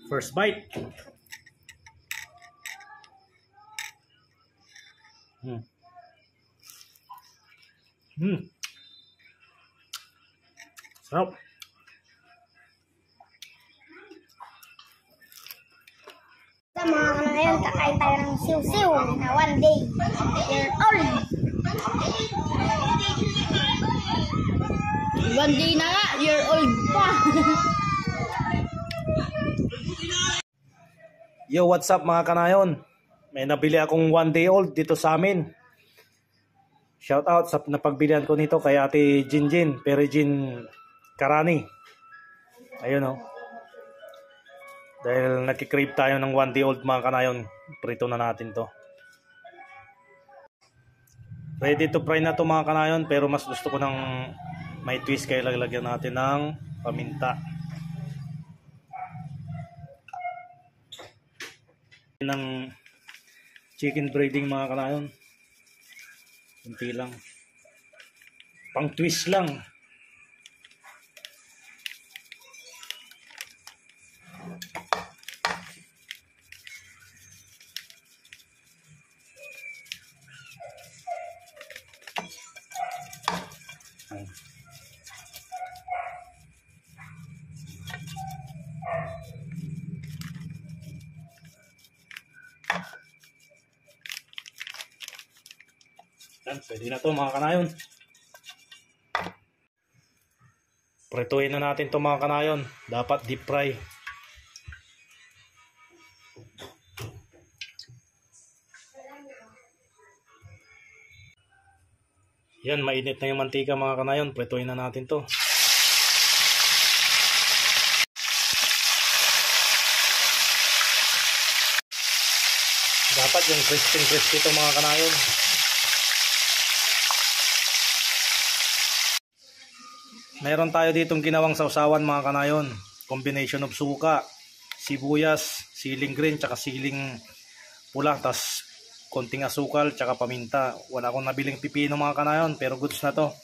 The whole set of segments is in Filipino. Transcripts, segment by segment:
First bite. Sarap. Sa mga ngayon, kakain tayo ng siw-siw na 1 day year old. 1 day na nga, year old pa. Yo, what's up mga kanayon? May nabili akong 1 day old dito sa amin. Shout out sa napagbilihan ko nito kay Ate Jinjin, Perijin Karani. Ayun oh. Dahil nagki-crave tayo ng 1 day old mga kanayon, prito na natin to. Ready to fry na to mga kanayon, pero mas gusto ko ng may twist, kaya lalagyan natin ng paminta. Ng chicken breading mga kanayon. Kunti lang. Pang twist lang. Yan, pwede na to mga kanayon. Prituin na natin to mga kanayon. Dapat deep fry. Yan, mainit na yung mantika mga kanayon. Prituin na natin to. Dapat yung crispy to mga kanayon. Meron tayo ditong ginawang sausawan mga kanayon. Combination of suka, sibuyas, siling green, tsaka siling pula, tas konting asukal, tsaka paminta. Wala akong nabiling pipino mga kanayon, pero goods na to.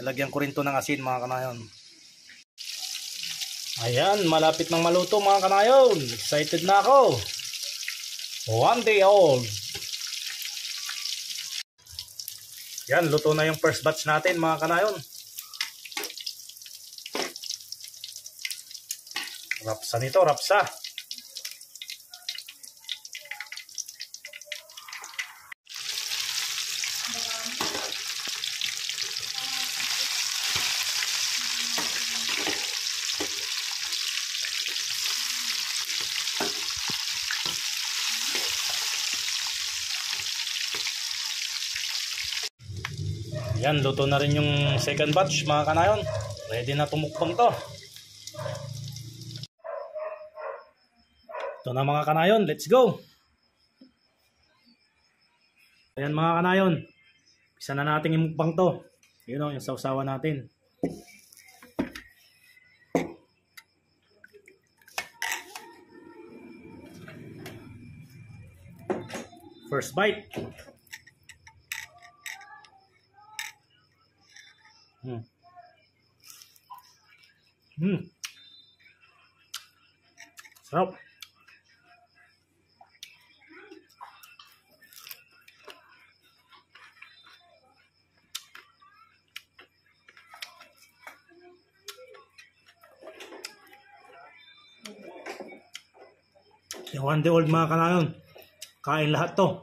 Nalagyan ko rin to ng asin mga kanayon. Ayan, malapit nang maluto mga kanayon. Excited na ako. 1 day old. Yan, luto na yung first batch natin mga kanayon. Rapsa nito, rapsa. Yan, luto na rin yung second batch mga kanayon. Ready na tumukbang to. Ito na mga kanayon, let's go! Ayan mga kanayon, isa na natin imukbang to. Yun o, yung sausawa natin. First bite. Sarap. Yung 1 day old mga kanayon, kain lahat to.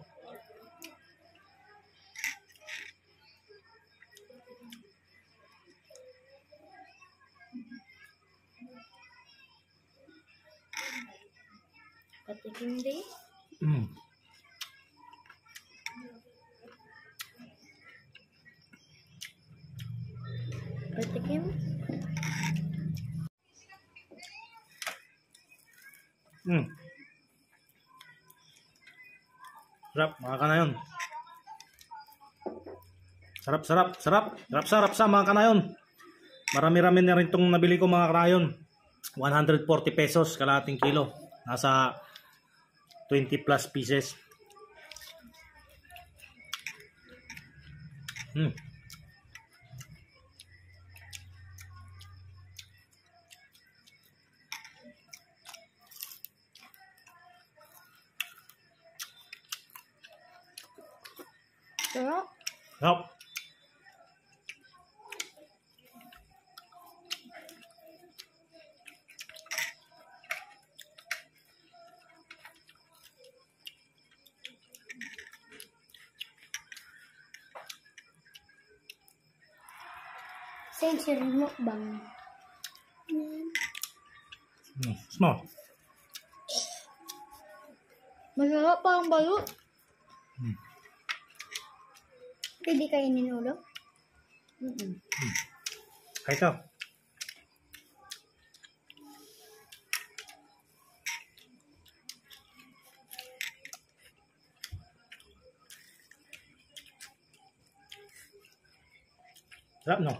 Patikim din. Patikim. Sarap mga kanayon. Sarap, sarap, sarap. Sarap sa mga kanayon. Marami-rami na rin itong nabili ko mga kanayon. 140 pesos kalahating kilo. Nasa 20 plus pieces. Sarap. Yup. Century mukbang. Small. Masarap pa ang balut. Pwede kainin ulo? Kaya ito. Sarap, no?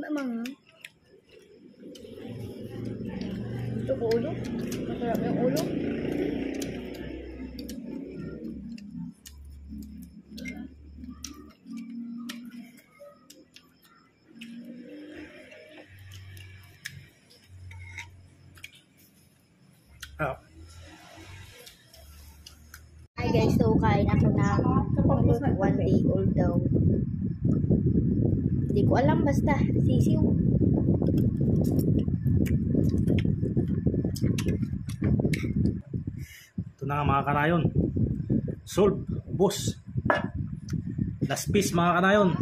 Mga. Ito po ulo. Masarap yung ulo. Ah, Hi guys, so kain ako ng 1 day old daw. Hindi ko alam, basta sisiw. ito na nga mga kanayon. Solve, boss. Last piece mga kanayon.